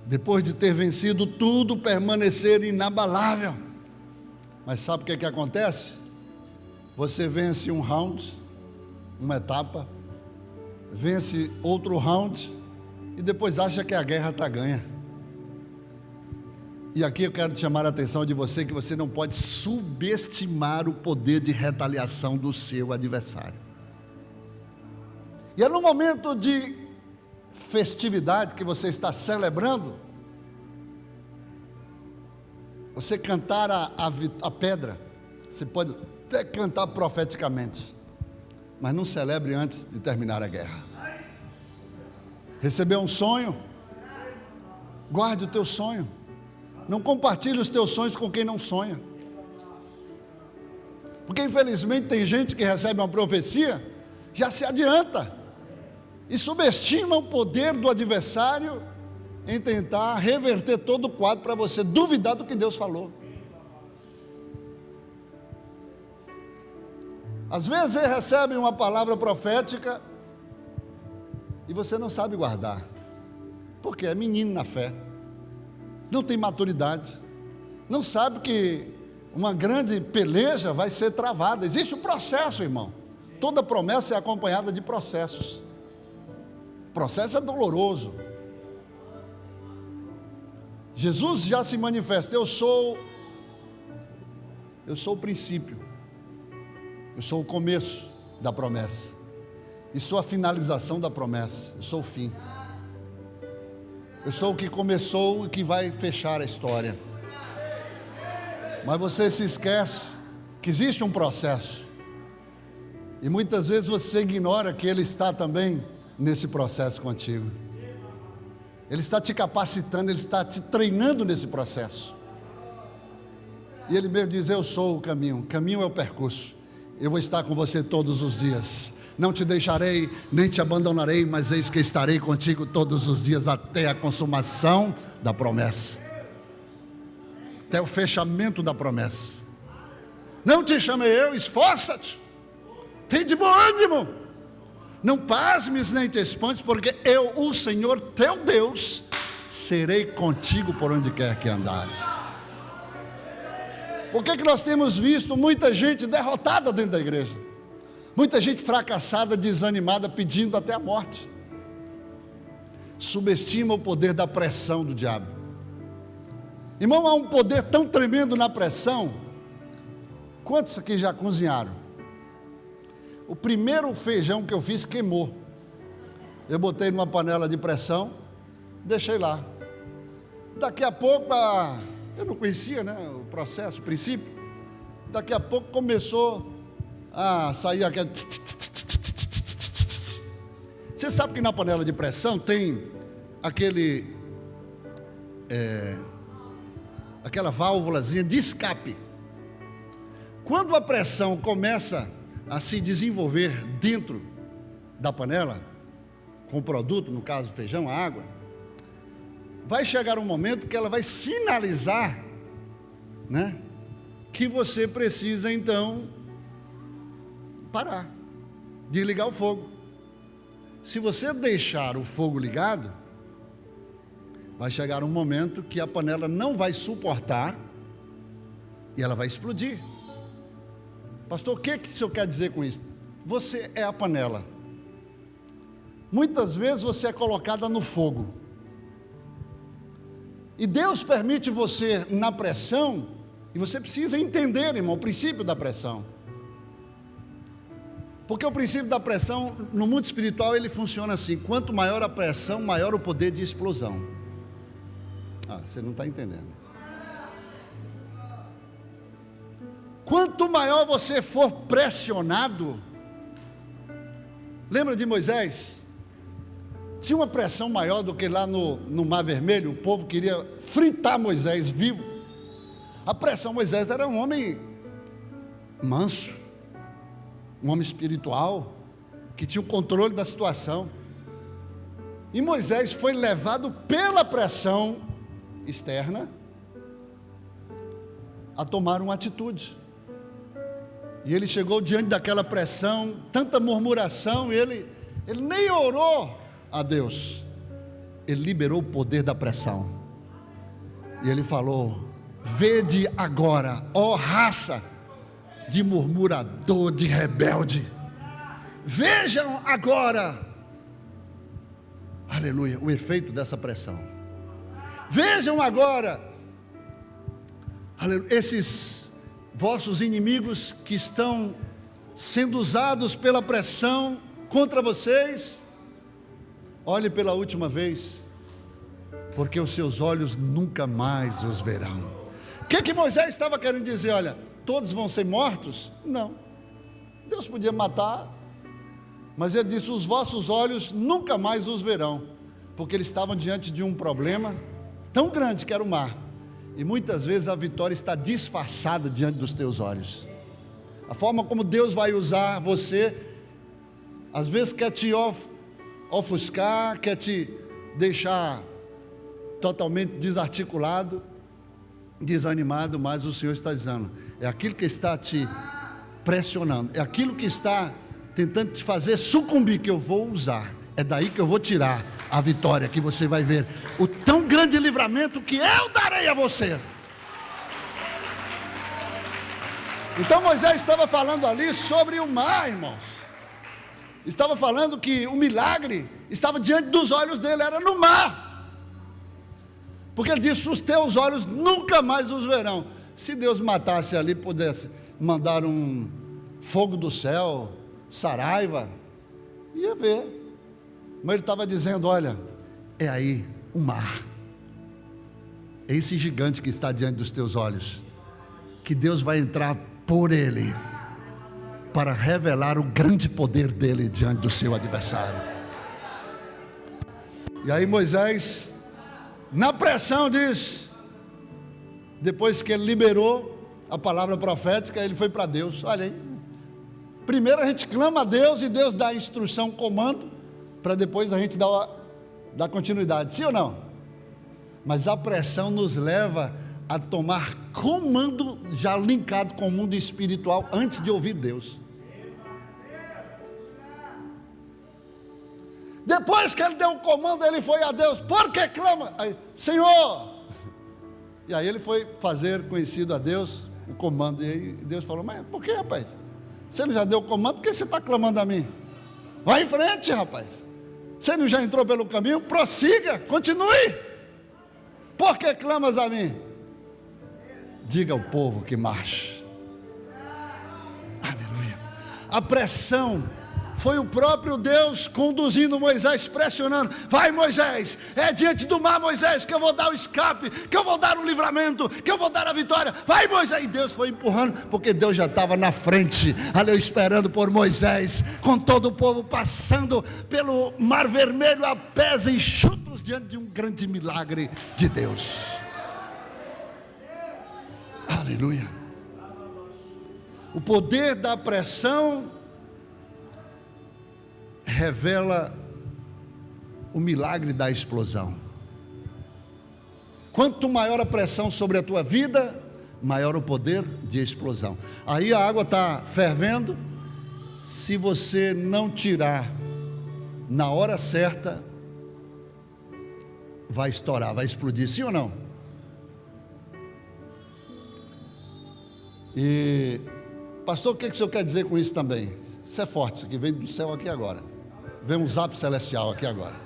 Depois de ter vencido tudo, permanecer inabalável. Mas sabe o que acontece? Você vence um round, uma etapa, vence outro round, e depois acha que a guerra está ganha. E aqui eu quero te chamar a atenção de você, que você não pode subestimar o poder de retaliação do seu adversário. E é no momento de festividade que você está celebrando, você cantar a pedra, você pode até cantar profeticamente, mas não celebre antes de terminar a guerra. Recebeu um sonho? Guarde o teu sonho. Não compartilhe os teus sonhos com quem não sonha. Porque infelizmente tem gente que recebe uma profecia, já se adianta, e subestima o poder do adversário em tentar reverter todo o quadro para você duvidar do que Deus falou. Às vezes você recebe uma palavra profética e você não sabe guardar, porque é menino na fé, não tem maturidade, não sabe que uma grande peleja vai ser travada. Existe um processo, irmão. Toda promessa é acompanhada de processos. O processo é doloroso. Jesus já se manifesta: eu sou o princípio, eu sou o começo da promessa, e sou a finalização da promessa, eu sou o fim. Eu sou o que começou e que vai fechar a história. Mas você se esquece que existe um processo, e muitas vezes você ignora que Ele está também nesse processo contigo. Ele está te capacitando, Ele está te treinando nesse processo. E Ele mesmo diz: eu sou o caminho é o percurso, eu vou estar com você todos os dias, não te deixarei, nem te abandonarei, mas eis que estarei contigo todos os dias, até a consumação da promessa, até o fechamento da promessa. Não te chamei eu, esforça-te, tem de bom ânimo, não pasmes nem te espantes, porque eu, o Senhor teu Deus, serei contigo por onde quer que andares. Por que nós temos visto muita gente derrotada dentro da igreja? Muita gente fracassada, desanimada, pedindo até a morte. Subestima o poder da pressão do diabo. Irmão, há um poder tão tremendo na pressão. Quantos aqui já cozinharam? O primeiro feijão que eu fiz queimou. Eu botei numa panela de pressão, deixei lá. Daqui a pouco, eu não conhecia, né, o processo, o princípio. Daqui a pouco começou a sair aquele... Você sabe que na panela de pressão tem aquela válvulazinha de escape. Quando a pressão começa a se desenvolver dentro da panela, com o produto, no caso feijão, a água, vai chegar um momento que ela vai sinalizar, né, que você precisa então parar, desligar o fogo. Se você deixar o fogo ligado, vai chegar um momento que a panela não vai suportar e ela vai explodir. Pastor, o que o senhor quer dizer com isso? Você é a panela. Muitas vezes você é colocada no fogo. E Deus permite você na pressão, e você precisa entender, irmão, o princípio da pressão. Porque o princípio da pressão, no mundo espiritual, ele funciona assim: quanto maior a pressão, maior o poder de explosão. Você não está entendendo. Quanto maior você for pressionado, lembra de Moisés? Tinha uma pressão maior do que lá no Mar Vermelho, o povo queria fritar Moisés vivo. A pressão, Moisés era um homem manso, um homem espiritual, que tinha o controle da situação. E Moisés foi levado pela pressão externa a tomar uma atitude. E ele chegou diante daquela pressão, tanta murmuração, e ele nem orou a Deus. Ele liberou o poder da pressão. E ele falou: vede agora, ó raça de murmurador, de rebelde, vejam agora, aleluia, o efeito dessa pressão. Vejam agora, aleluia, esses vossos inimigos que estão sendo usados pela pressão contra vocês. Olhe pela última vez, porque os seus olhos nunca mais os verão. O que Moisés estava querendo dizer? Olha, todos vão ser mortos? Não, Deus podia matar, mas ele disse: os vossos olhos nunca mais os verão, porque eles estavam diante de um problema tão grande que era o mar. E muitas vezes a vitória está disfarçada diante dos teus olhos. A forma como Deus vai usar você, às vezes quer te ofuscar, quer te deixar totalmente desarticulado, desanimado, mas o Senhor está dizendo: é aquilo que está te pressionando, é aquilo que está tentando te fazer sucumbir, que eu vou usar. É daí que eu vou tirar a vitória, que você vai ver o tão grande livramento que eu darei a você. Então Moisés estava falando ali sobre o mar, irmãos. Estava falando que o milagre estava diante dos olhos dele, era no mar. Porque ele disse: os teus olhos nunca mais os verão. Se Deus matasse ali, pudesse mandar um fogo do céu, saraiva, ia ver. Mas ele estava dizendo: olha, é aí o mar, é esse gigante que está diante dos teus olhos, que Deus vai entrar por ele, para revelar o grande poder dele diante do seu adversário. E aí Moisés, na pressão, diz, depois que ele liberou a palavra profética, ele foi para Deus. Olha aí, primeiro a gente clama a Deus, e Deus dá a instrução, comando, para depois a gente dar continuidade, sim ou não? Mas a pressão nos leva a tomar comando, já linkado com o mundo espiritual, antes de ouvir Deus. Depois que ele deu o comando, ele foi a Deus: por que clama? Aí, Senhor! E aí ele foi fazer conhecido a Deus o comando. E aí Deus falou: mas por que, rapaz? Você não já deu o comando, por que você está clamando a mim? Vai em frente, rapaz. Você não já entrou pelo caminho? Prossiga, continue. Por que clamas a mim? Diga ao povo que marche. Aleluia. A pressão foi o próprio Deus conduzindo Moisés, pressionando: vai, Moisés, é diante do mar, Moisés, que eu vou dar o escape, que eu vou dar o livramento, que eu vou dar a vitória. Vai, Moisés. E Deus foi empurrando, porque Deus já estava na frente, ali esperando por Moisés, com todo o povo passando pelo Mar Vermelho a pés enxutos, diante de um grande milagre de Deus. Aleluia. O poder da pressão revela o milagre da explosão. Quanto maior a pressão sobre a tua vida, maior o poder de explosão. Aí a água está fervendo, se você não tirar na hora certa, vai estourar, vai explodir, sim ou não? E, pastor, o que o senhor quer dizer com isso também? Isso é forte, isso aqui vem do céu aqui agora, vem um zap celestial aqui agora.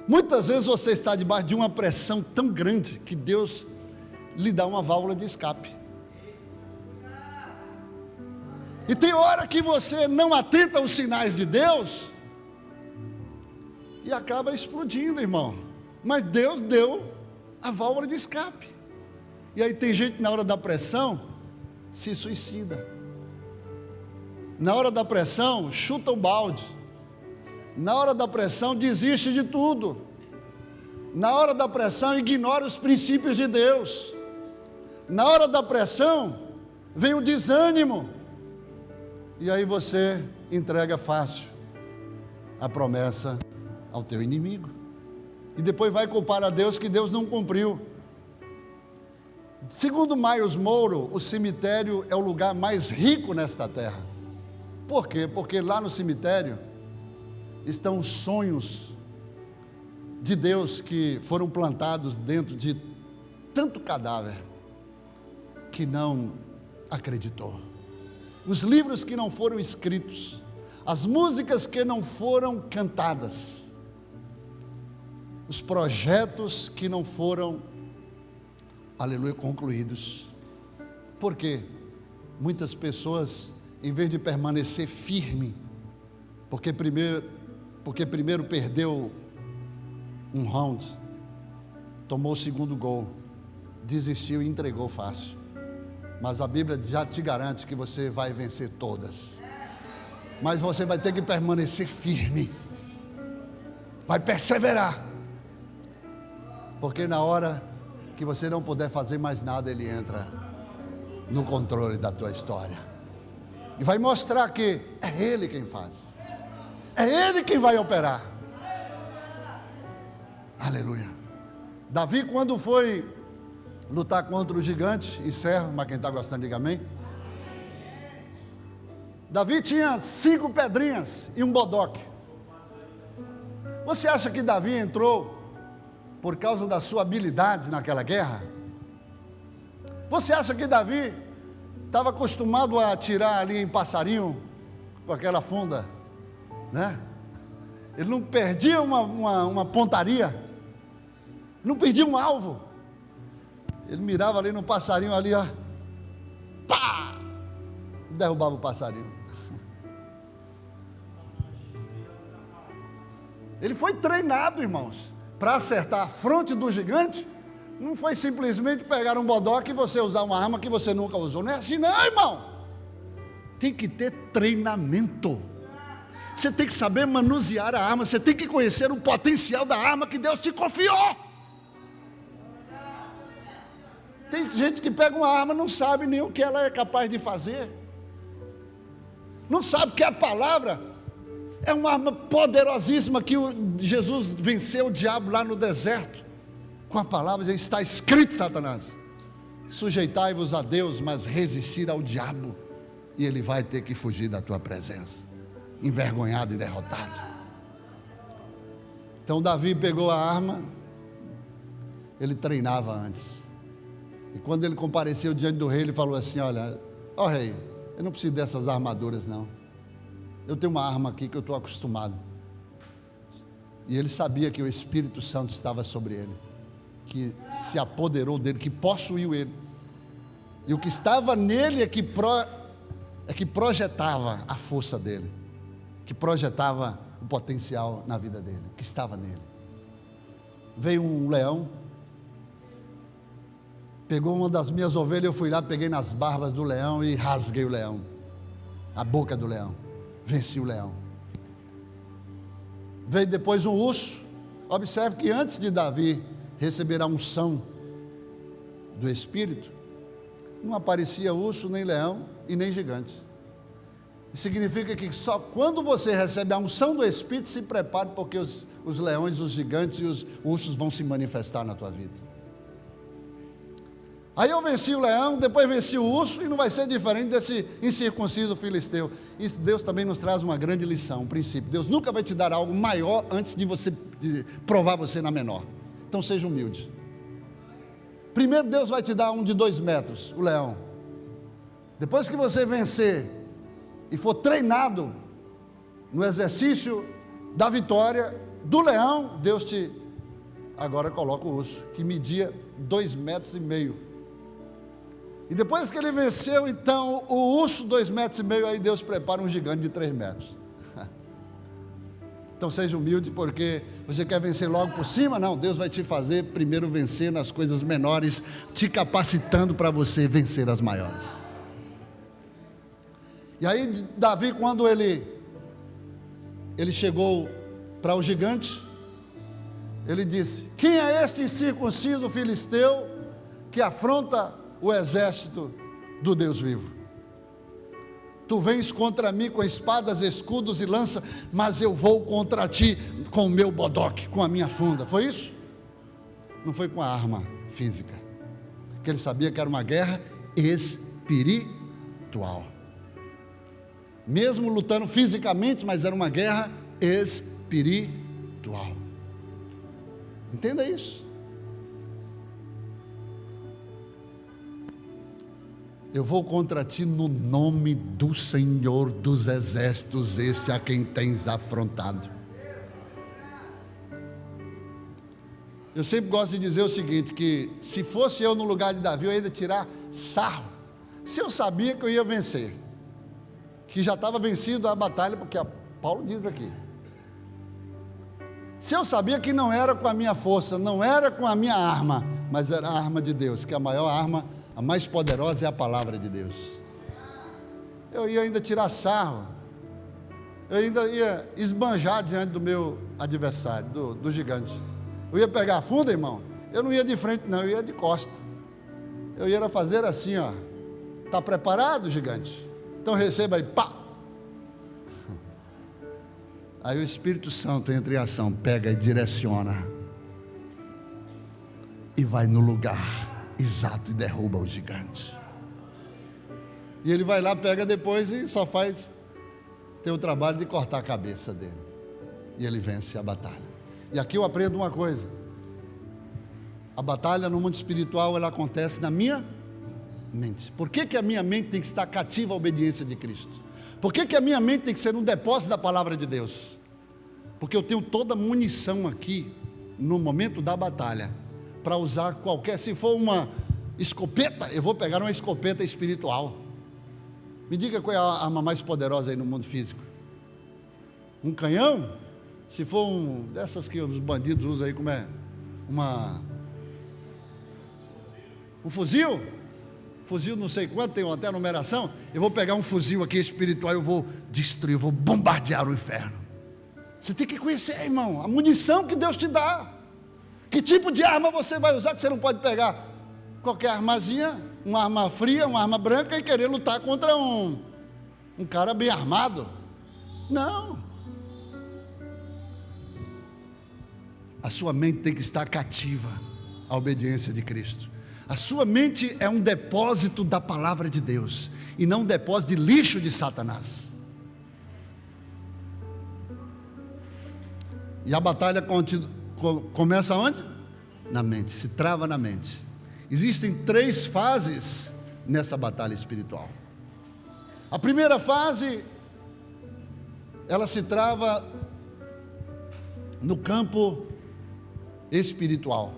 Muitas vezes você está debaixo de uma pressão tão grande que Deus lhe dá uma válvula de escape. E tem hora que você não atenta aos sinais de Deus e acaba explodindo, irmão. Mas Deus deu a válvula de escape. E aí tem gente na hora da pressão se suicida. Na hora da pressão chuta o balde. Na hora da pressão desiste de tudo. Na hora da pressão ignora os princípios de Deus. Na hora da pressão vem o desânimo. E aí você entrega fácil a promessa ao teu inimigo. E depois vai culpar a Deus que Deus não cumpriu. Segundo Myles Munroe, o cemitério é o lugar mais rico nesta terra. Por quê? Porque lá no cemitério estão os sonhos de Deus que foram plantados dentro de tanto cadáver que não acreditou. Os livros que não foram escritos, as músicas que não foram cantadas, os projetos que não foram, aleluia, concluídos. Por quê? Muitas pessoas, em vez de permanecer firme, porque primeiro perdeu um round, tomou o segundo gol, desistiu e entregou fácil. Mas a Bíblia já te garante que você vai vencer todas. Mas você vai ter que permanecer firme, vai perseverar, porque na hora que você não puder fazer mais nada, Ele entra no controle da tua história e vai mostrar que é Ele quem faz, é Ele quem vai operar. Aleluia. Davi, quando foi lutar contra o gigante, encerro, mas quem está gostando diga amém. Davi tinha 5 pedrinhas e um bodoque. Você acha que Davi entrou por causa da sua habilidade naquela guerra? Você acha que Davi estava acostumado a atirar ali em passarinho com aquela funda, né? Ele não perdia uma pontaria, não perdia um alvo. Ele mirava ali no passarinho ali, ó, pá, derrubava o passarinho. Ele foi treinado, irmãos, para acertar a fronte do gigante. Não foi simplesmente pegar um bodoque e você usar uma arma que você nunca usou. Não é assim não, irmão. Tem que ter treinamento. Você tem que saber manusear a arma. Você tem que conhecer o potencial da arma que Deus te confiou. Tem gente que pega uma arma e não sabe nem o que ela é capaz de fazer. Não sabe que a palavra é uma arma poderosíssima, que Jesus venceu o diabo lá no deserto. Com a palavra está escrito, Satanás: sujeitai-vos a Deus, mas resistir ao diabo, e ele vai ter que fugir da tua presença, envergonhado e derrotado. Então Davi pegou a arma, ele treinava antes. E quando ele compareceu diante do rei, ele falou assim: olha, ó rei, eu não preciso dessas armaduras não. Eu tenho uma arma aqui que eu estou acostumado. E ele sabia que o Espírito Santo estava sobre ele, que se apoderou dele, que possuiu ele. E o que estava nele é que projetava a força dele, que projetava o potencial na vida dele, que estava nele. Veio um leão, pegou uma das minhas ovelhas, eu fui lá, peguei nas barbas do leão e rasguei o leão, a boca do leão, venci o leão. Veio depois um urso. Observe que antes de Davi receber a unção do Espírito, não aparecia urso, nem leão e nem gigante. Significa que só quando você recebe a unção do Espírito, se prepare, porque os leões, os gigantes e os ursos vão se manifestar na tua vida. Aí eu venci o leão, depois venci o urso, e não vai ser diferente desse incircunciso filisteu. E Deus também nos traz uma grande lição, um princípio. Deus nunca vai te dar algo maior antes de provar você na menor. Então seja humilde. Primeiro Deus vai te dar um de 2 metros, o leão. Depois que você vencer e for treinado no exercício da vitória do leão, Deus te agora coloca o urso, que media 2,5 metros. E depois que ele venceu, então, o urso 2,5 metros, aí Deus prepara um gigante de 3 metros. Então seja humilde, porque você quer vencer logo por cima? Não, Deus vai te fazer primeiro vencer nas coisas menores, te capacitando para você vencer as maiores. E aí Davi, quando ele chegou para o gigante, ele disse: quem é este incircunciso filisteu que afronta o exército do Deus vivo? Tu vens contra mim com espadas, escudos e lança, mas eu vou contra ti com o meu bodoque, com a minha funda. Foi isso? Não foi com a arma física, que ele sabia que era uma guerra espiritual. Mesmo lutando fisicamente, mas era uma guerra espiritual. Entenda isso. Eu vou contra ti no nome do Senhor dos exércitos, este a quem tens afrontado. Eu sempre gosto de dizer o seguinte, que se fosse eu no lugar de Davi, eu ia tirar sarro. Se eu sabia que eu ia vencer, que já estava vencido a batalha, porque Paulo diz aqui, se eu sabia que não era com a minha força, não era com a minha arma, mas era a arma de Deus, que a maior arma, a mais poderosa é a palavra de Deus, eu ia ainda tirar sarro, eu ainda ia esbanjar diante do meu adversário, do gigante. Eu ia pegar a funda, irmão, eu não ia de frente não, eu ia de costa, eu ia fazer assim, ó. Está preparado, gigante? Então receba aí, pá! Aí o Espírito Santo entra em ação, pega e direciona, e vai no lugar exato e derruba o gigante. E ele vai lá, pega depois e só faz ter o trabalho de cortar a cabeça dele, e ele vence a batalha. E aqui eu aprendo uma coisa: a batalha no mundo espiritual, ela acontece na minha mente. Por que a minha mente tem que estar cativa à obediência de Cristo? Por que a minha mente tem que ser um depósito da palavra de Deus? Porque eu tenho toda a munição aqui, no momento da batalha, para usar qualquer, se for uma escopeta, eu vou pegar uma escopeta espiritual. Me diga qual é a arma mais poderosa aí no mundo físico? Um canhão? Se for um dessas que os bandidos usam aí, como é? Um fuzil? Fuzil não sei quanto, tem até numeração. Eu vou pegar um fuzil aqui espiritual, eu vou destruir, eu vou bombardear o inferno. Você tem que conhecer, irmão, a munição que Deus te dá. Que tipo de arma você vai usar? Que você não pode pegar qualquer armazinha, uma arma fria, uma arma branca, e querer lutar contra um cara bem armado. Não. A sua mente tem que estar cativa à obediência de Cristo. A sua mente é um depósito da palavra de Deus, e não um depósito de lixo de Satanás. E a batalha começa onde? Na mente, se trava na mente. Existem 3 fases nessa batalha espiritual. A primeira fase, ela se trava no campo espiritual.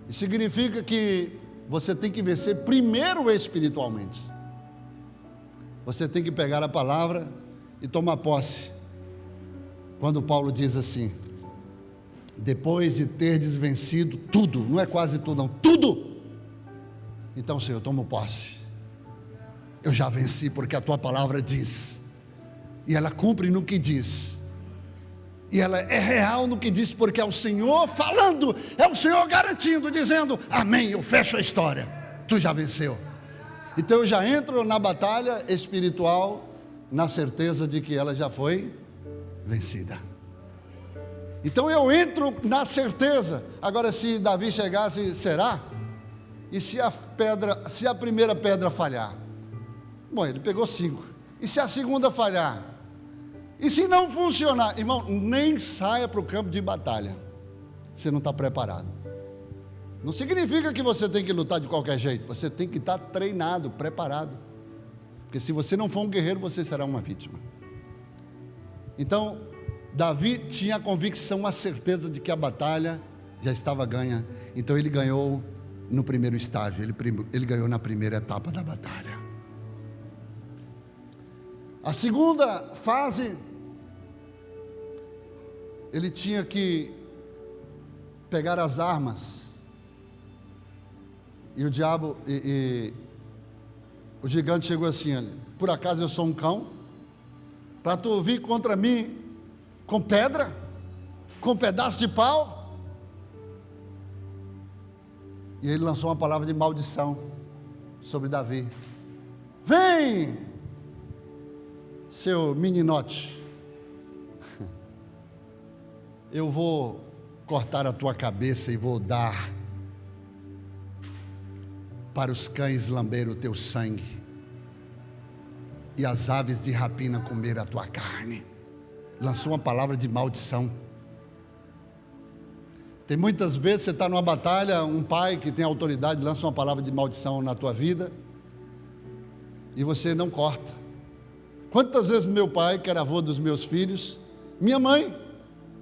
E significa que você tem que vencer primeiro espiritualmente. Você tem que pegar a palavra e tomar posse. Quando Paulo diz assim: depois de terdes vencido tudo, não é quase tudo não, tudo, então Senhor, eu tomo posse, eu já venci, porque a tua palavra diz, e ela cumpre no que diz, e ela é real no que diz, porque é o Senhor falando, é o Senhor garantindo, dizendo, amém, eu fecho a história, tu já venceu. Então eu já entro na batalha espiritual na certeza de que ela já foi vencida. Então eu entro na certeza. Agora, se Davi chegasse, será? E se a primeira pedra falhar? Bom, ele pegou 5. E se a segunda falhar? E se não funcionar? Irmão, nem saia para o campo de batalha. Você não está preparado. Não significa que você tem que lutar de qualquer jeito. Você tem que estar treinado, preparado. Porque se você não for um guerreiro, você será uma vítima. Então, Davi tinha a convicção, a certeza de que a batalha já estava ganha. Então ele ganhou no primeiro estágio, ele ganhou na primeira etapa da batalha. A segunda fase, ele tinha que pegar as armas. E o diabo, o gigante chegou assim, olha, por acaso eu sou um cão? Para tu vir contra mim com pedra? Com pedaço de pau? E ele lançou uma palavra de maldição sobre Davi. Vem, seu meninote, eu vou cortar a tua cabeça e vou dar para os cães lamber o teu sangue e as aves de rapina comer a tua carne. Lançou uma palavra de maldição. Tem muitas vezes você está numa batalha, um pai que tem autoridade lança uma palavra de maldição na tua vida e você não corta. Quantas vezes meu pai, que era avô dos meus filhos, minha mãe,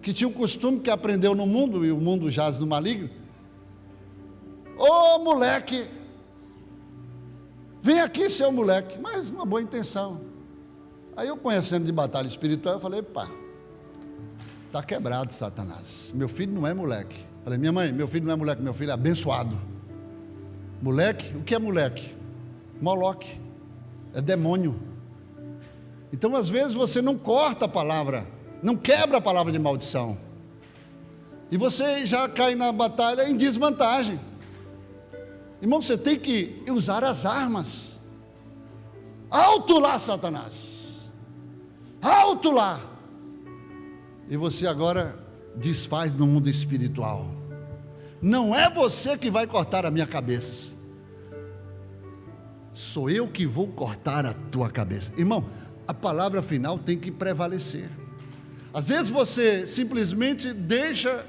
que tinha um costume que aprendeu no mundo, e o mundo jaz no maligno, ô moleque, vem aqui seu moleque, mas uma boa intenção. Aí eu, conhecendo de batalha espiritual, eu falei, pá, está quebrado, Satanás. Meu filho não é moleque. Falei, minha mãe, meu filho não é moleque, meu filho é abençoado. Moleque? O que é moleque? Moloque. É demônio. Então, às vezes, você não corta a palavra, não quebra a palavra de maldição. E você já cai na batalha em desvantagem. Irmão, você tem que usar as armas. Alto lá, Satanás. Alto lá. E você agora desfaz no mundo espiritual. Não é você que vai cortar a minha cabeça. Sou eu que vou cortar a tua cabeça. Irmão, a palavra final tem que prevalecer. Às vezes você simplesmente deixa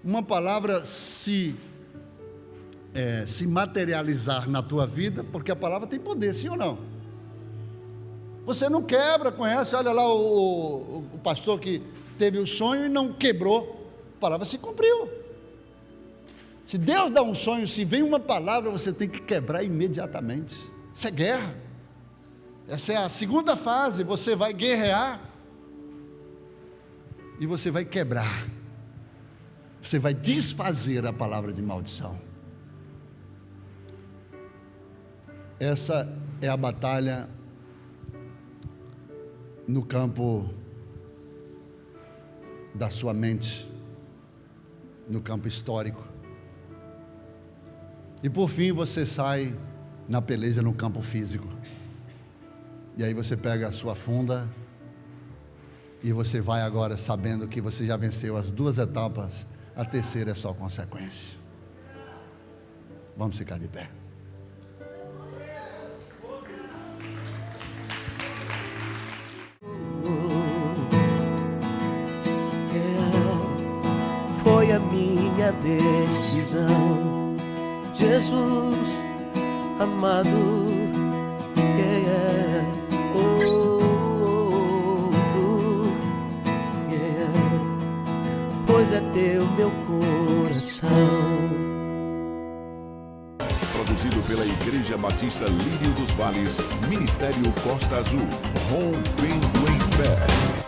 uma palavra se materializar na tua vida, porque a palavra tem poder, sim ou não? Você não quebra, conhece, olha lá o pastor que teve o sonho e não quebrou, a palavra se cumpriu. Se Deus dá um sonho, se vem uma palavra, você tem que quebrar imediatamente. Isso é guerra. Essa é a segunda fase. Você vai guerrear e você vai quebrar, você vai desfazer a palavra de maldição. Essa é a batalha no campo da sua mente, no campo histórico. E por fim você sai na peleja no campo físico. E aí você pega a sua funda e você vai agora sabendo que você já venceu as 2 etapas, a terceira é só consequência. Vamos ficar de pé. Foi a minha decisão, Jesus amado, pois é teu meu coração. Produzido pela Igreja Batista Lírio dos Vales, Ministério Costa Azul, rompendo em fé.